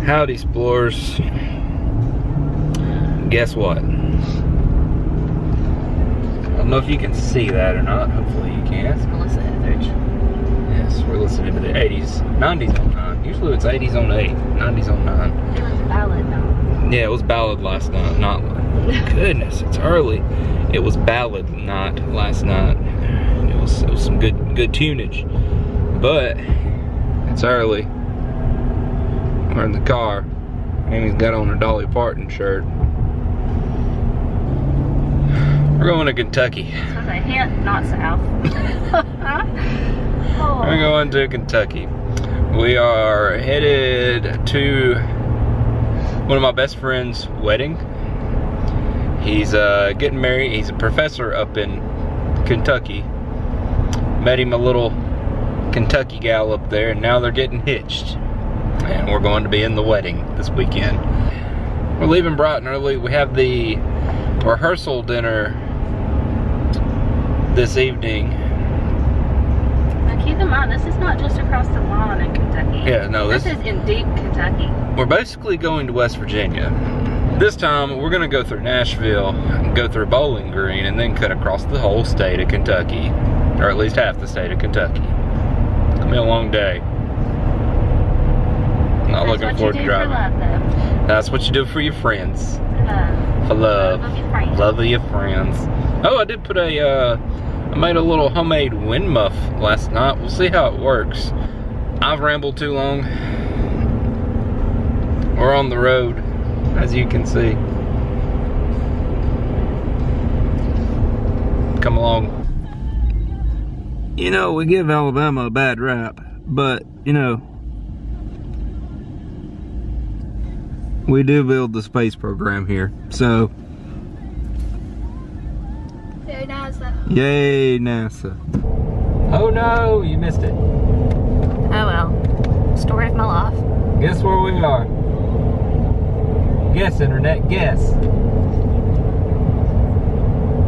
Howdy, explorers. Guess what? I don't know if you can see that or not. Hopefully you can. It's Melissa Etheridge. Yes, we're listening to the 80s, 90s on 9. Usually it's 80s on 8, 90s on 9. It was a ballad, though. Yeah, it was ballad last night. Not goodness, it's early. It was ballad night last night. It was some good tunage, but it's early. We're in the car. Amy's got on her Dolly Parton shirt. We're going to Kentucky. So a hint, not south. Oh. We're going to Kentucky. We are headed to one of my best friend's wedding. He's getting married. He's a professor up in Kentucky. Met him a little Kentucky gal up there, and now they're getting hitched. And we're going to be in the wedding this weekend. We're leaving bright and early. We have the rehearsal dinner this evening. Now keep in mind, this is not just across the line in Kentucky. Yeah, no, this is in deep Kentucky. We're basically going to West Virginia. This time, we're gonna go through Nashville, go through Bowling Green, and then cut across the whole state of Kentucky. Or at least half the state of Kentucky. It's gonna be a long day. Not looking forward to driving. That's what you do for your friends. For love. Love of your friends. Love of your friends. Oh, I did put I made a little homemade wind muff last night. We'll see how it works. I've rambled too long. We're on the road, as you can see. Come along. You know, we give Alabama a bad rap, but, you know, we do build the space program here, so. Yay, NASA. Yay, NASA. Oh no, you missed it. Oh well. Story of my life. Guess where we are? Guess, internet, guess.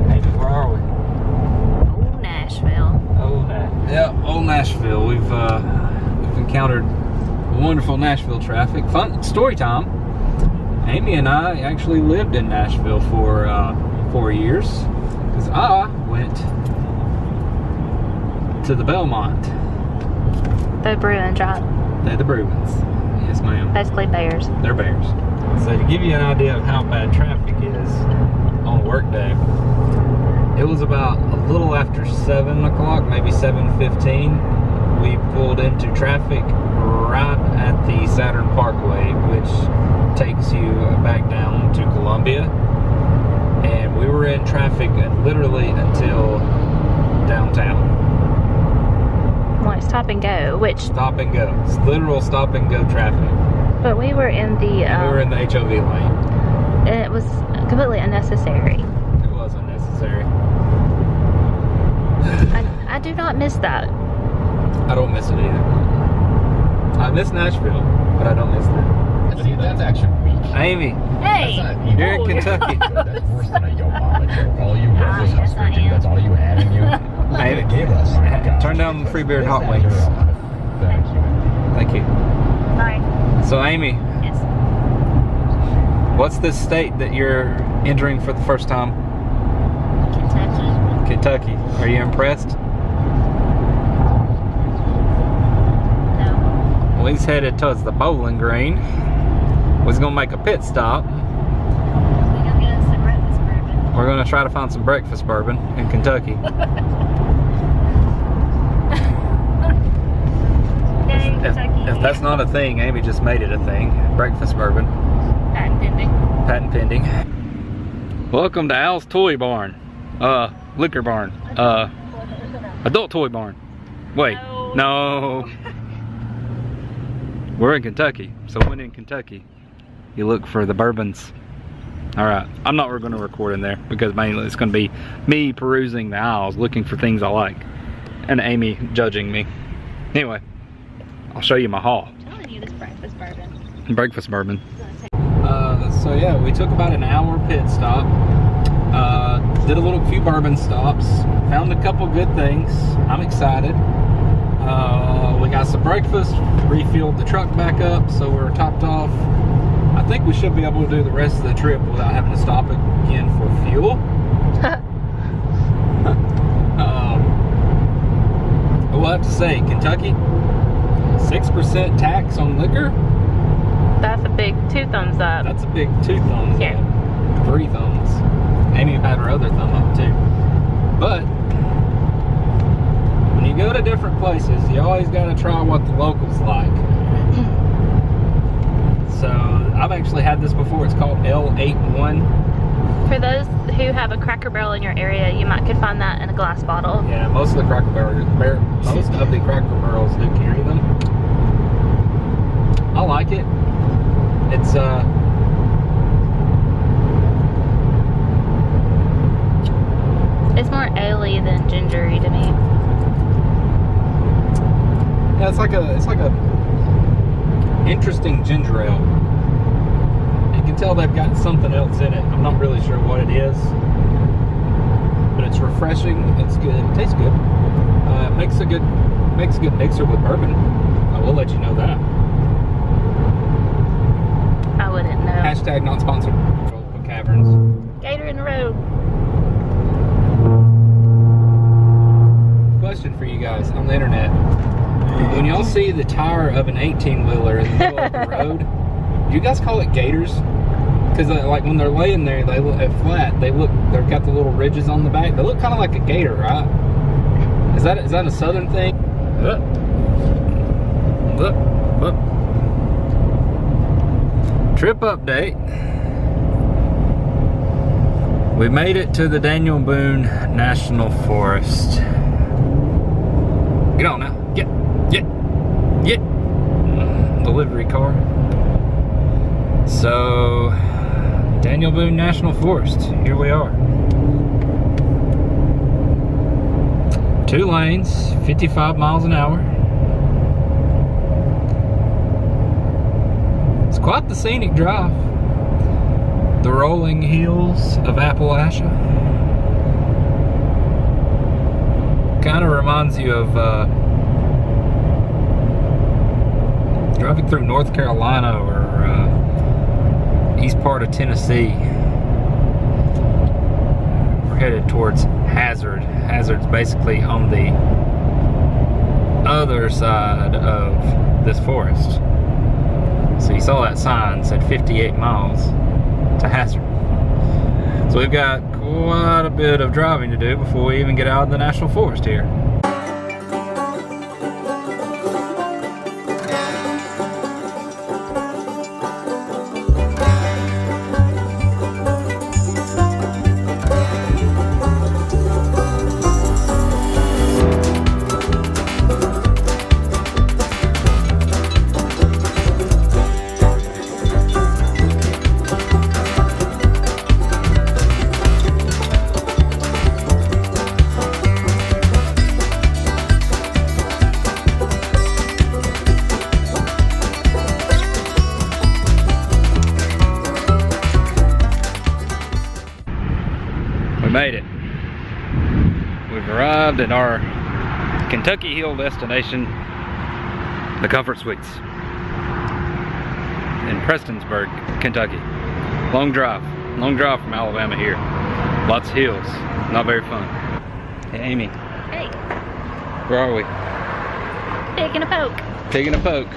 Maybe, where are we? Old Nashville. Old Nashville. Yeah, old Nashville. We've encountered wonderful Nashville traffic. Fun story time. Amy and I actually lived in Nashville for 4 years because I went to the Belmont. The Bruins, right? They're the Bruins. Yes, ma'am. Basically bears. They're bears. So to give you an idea of how bad traffic is on a work day, it was about a little after 7 o'clock, maybe 7:15. We pulled into traffic right at the Saturn Parkway, which takes you back down to Columbia. And we were in traffic literally until downtown. Like stop and go, which... Stop and go. It's literal stop and go traffic. But we were in the... we were in the HOV lane. And it was completely unnecessary. It was unnecessary. I do not miss that. I don't miss it either. I miss Nashville, but I don't miss that. See, that's actually weak. Amy, Hey! you're in Kentucky. That's worse than a yo mama joke. All you were was yes, I husband. am. That's all you had in you. Amy, Give us. turn down the Freebird hot Yes, wings. Thank you. Thank you. Bye. So Amy, Yes. what's this state that you're entering for the first time? Kentucky. Kentucky. Are you impressed? No. Well, he's headed towards the Bowling Green. We're gonna make a pit stop. We gonna get us some breakfast bourbon. We're gonna try to find some breakfast bourbon in Kentucky. Yay, Kentucky. If that's not a thing, Amy just made it a thing. Breakfast bourbon. Patent pending. Patent pending. Welcome to Al's Toy Barn. Liquor barn. Adult toy barn. Wait, no. We're in Kentucky, so when in Kentucky, you look for the bourbons. All right, I'm not going to record in there because mainly it's going to be me perusing the aisles, looking for things I like, and Amy judging me. Anyway, I'll show you my haul. I'm telling you, this breakfast bourbon. Breakfast bourbon. So yeah, we took about an hour pit stop. Did a few bourbon stops. Found a couple good things. I'm excited. We got some breakfast. Refilled the truck back up, so we're topped off. think we should be able to do the rest of the trip without having to stop again for fuel. We'll have to say, Kentucky, 6% tax on liquor. That's a big 2 thumbs up. That's a big 2 thumbs Yeah. up. 3 thumbs. Amy had her other thumb up too. But when you go to different places, you always got to try what the locals like. So I've actually had this before. It's called L81. For those who have a Cracker Barrel in your area, you might could find that in a glass bottle. Yeah, most of the Cracker Barrels do carry them. I like it. It's It's more ale-y than gingery to me. yeah, it's like a interesting ginger ale. You can tell they've got something else in it. I'm not really sure what it is, but it's refreshing. It's good. It tastes good. Makes a good mixer with bourbon. I will let you know that. I wouldn't know. Hashtag not sponsored. Caverns. Gator in the road. Question for you guys on the internet. When y'all see the tire of an 18-wheeler in the middle of the road, do you guys call it gators? Because like when they're laying there, they look flat. They've got the little ridges on the back. They look kind of like a gator, right? Is that a southern thing? Trip update. We made it to the Daniel Boone National Forest. Get on now. Get. Delivery car. So, Daniel Boone National Forest. Here we are. 2 lanes, 55 miles an hour. It's quite the scenic drive. The rolling hills of Appalachia. Kind of reminds you of driving through North Carolina or east part of Tennessee. We're headed towards Hazard. Hazard's basically on the other side of this forest. So you saw that sign said 58 miles to Hazard. So we've got quite a bit of driving to do before we even get out of the National Forest here. Made it. We've arrived at our Kentucky Hill destination, the Comfort Suites in Prestonsburg, Kentucky. Long drive from Alabama here. Lots of hills, not very fun. Hey Amy. Hey. Where are we? Taking a poke. Taking a poke.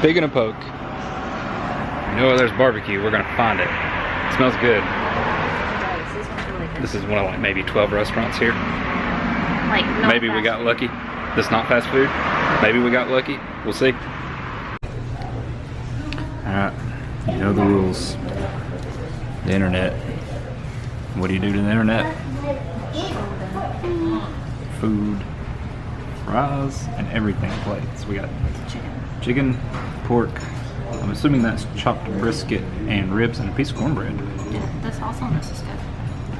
Taking a poke. You know where there's barbecue, we're gonna find it. It smells good. This is one of like maybe 12 restaurants here. Like no Maybe we got lucky. This not fast food. Maybe we got lucky. We'll see. Alright, you know the rules. The internet. What do you do to the internet? Food, fries, and everything plates. We got chicken, pork. I'm assuming that's chopped brisket and ribs and a piece of cornbread. Yeah, the sauce on this is good.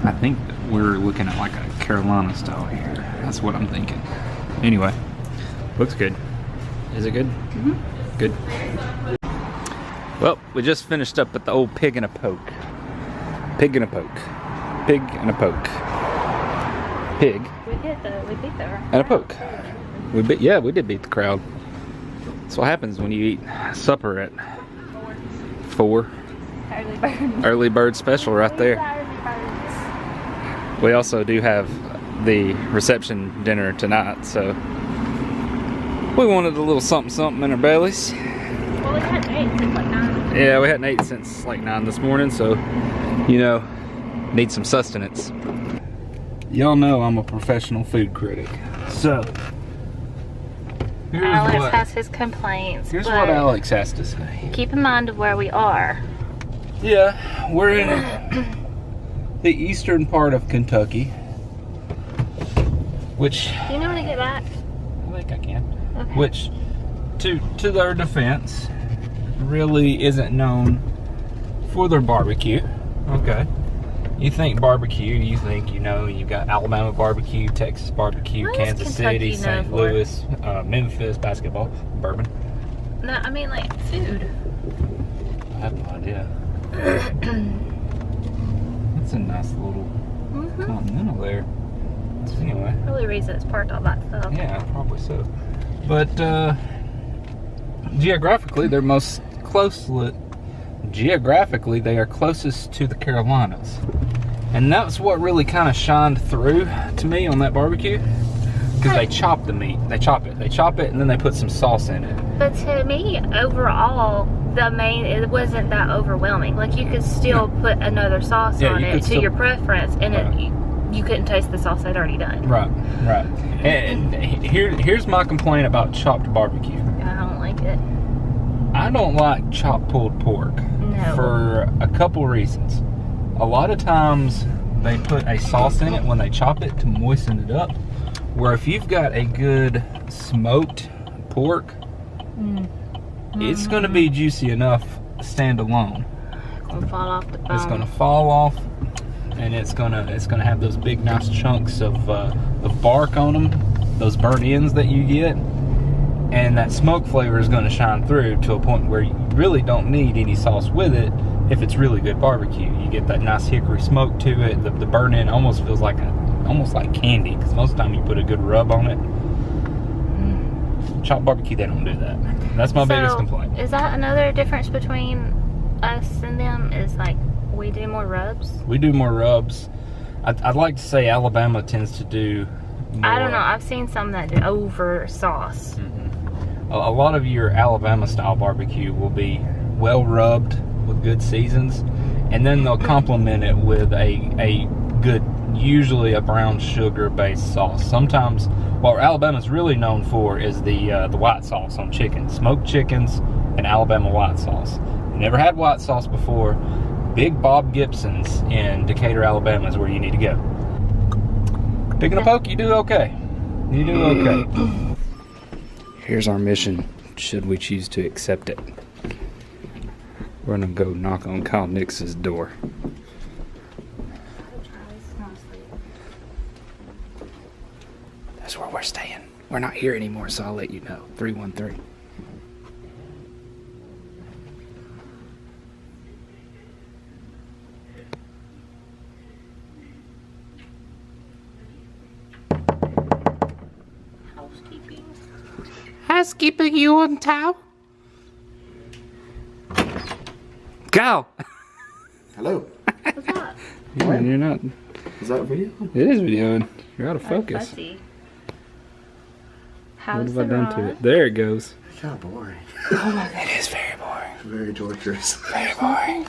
I think we're looking at like a Carolina style here. That's what I'm thinking. Anyway, looks good. Is it good? Mm-hmm. Good. Well, we just finished up at the old Pig and a Poke. Pig and a Poke. Pig and a Poke. Pig. We beat the And a Poke. We did beat the crowd. That's what happens when you eat supper at 4. Early bird. Early bird special right there. Early birds. We also do have the reception dinner tonight, so we wanted a little something in our bellies. Well, we hadn't ate since like 9. Yeah, we hadn't ate since like 9 this morning, so you know, need some sustenance. Y'all know I'm a professional food critic, so Alex has his complaints. Here's but what Alex has to say. keep in mind of where we are. Yeah, we're in the eastern part of Kentucky, which Do you know when to get back? I think I can. Okay. Which, to their defense, really isn't known for their barbecue. Okay. You think barbecue, you think, you know, you got Alabama barbecue, Texas barbecue, What is Kansas Kentucky City, known St. for? Louis, Memphis, basketball, bourbon. No, I mean like food. I have no idea. That's a nice little continental there. Anyway. Probably reason it's parked all that stuff. Yeah, probably so. But geographically, they're most closely. Geographically, they are closest to the Carolinas, and that's what really kind of shined through to me on that barbecue. Because they chop the meat, they chop it, and then they put some sauce in it. But to me, overall, it wasn't that overwhelming. Like you could still put another sauce on you it could to still- your preference, and Right. you couldn't taste the sauce they'd already done. Right. And here's my complaint about chopped barbecue. I don't like it. I don't like chopped pulled pork No. for a couple reasons. A lot of times they put a sauce in it when they chop it to moisten it up. Where if you've got a good smoked pork, it's going to be juicy enough standalone. It's gonna fall off the bone. It's going to fall off, and it's going to have those big nice chunks of bark on them, those burnt ends that you get. And that smoke flavor is going to shine through to a point where you really don't need any sauce with it if it's really good barbecue. You get that nice hickory smoke to it. The burnt end almost feels like almost like candy, because most of the time you put a good rub on it. Chopped barbecue, they don't do that. That's my biggest complaint. Is that another difference between us and them? Is like we do more rubs? We do more rubs. I'd like to say Alabama tends to do more. I don't know. I've seen some that do over sauce. A lot of your Alabama style barbecue will be well rubbed with good seasons, and then they'll complement it with a good, usually a brown sugar based sauce. Sometimes what Alabama's really known for is the white sauce on chicken, smoked chickens and Alabama white sauce. Never had white sauce before. Big Bob Gibson's in Decatur, Alabama is where you need to go. Picking a poke, you do okay. You do okay. Here's our mission, should we choose to accept it. We're gonna go knock on Kyle Nix's door. That's where we're staying. We're not here anymore, so I'll let you know. 313. Housekeeping, you on towel? Kyle! Hello. What's up? Yeah, you're not. Is that a video? It is videoing. You're out of focus. Fussy. What How's have I the done to ride? it? There it goes. Kind of boring. It is very boring. Very torturous. Very boring.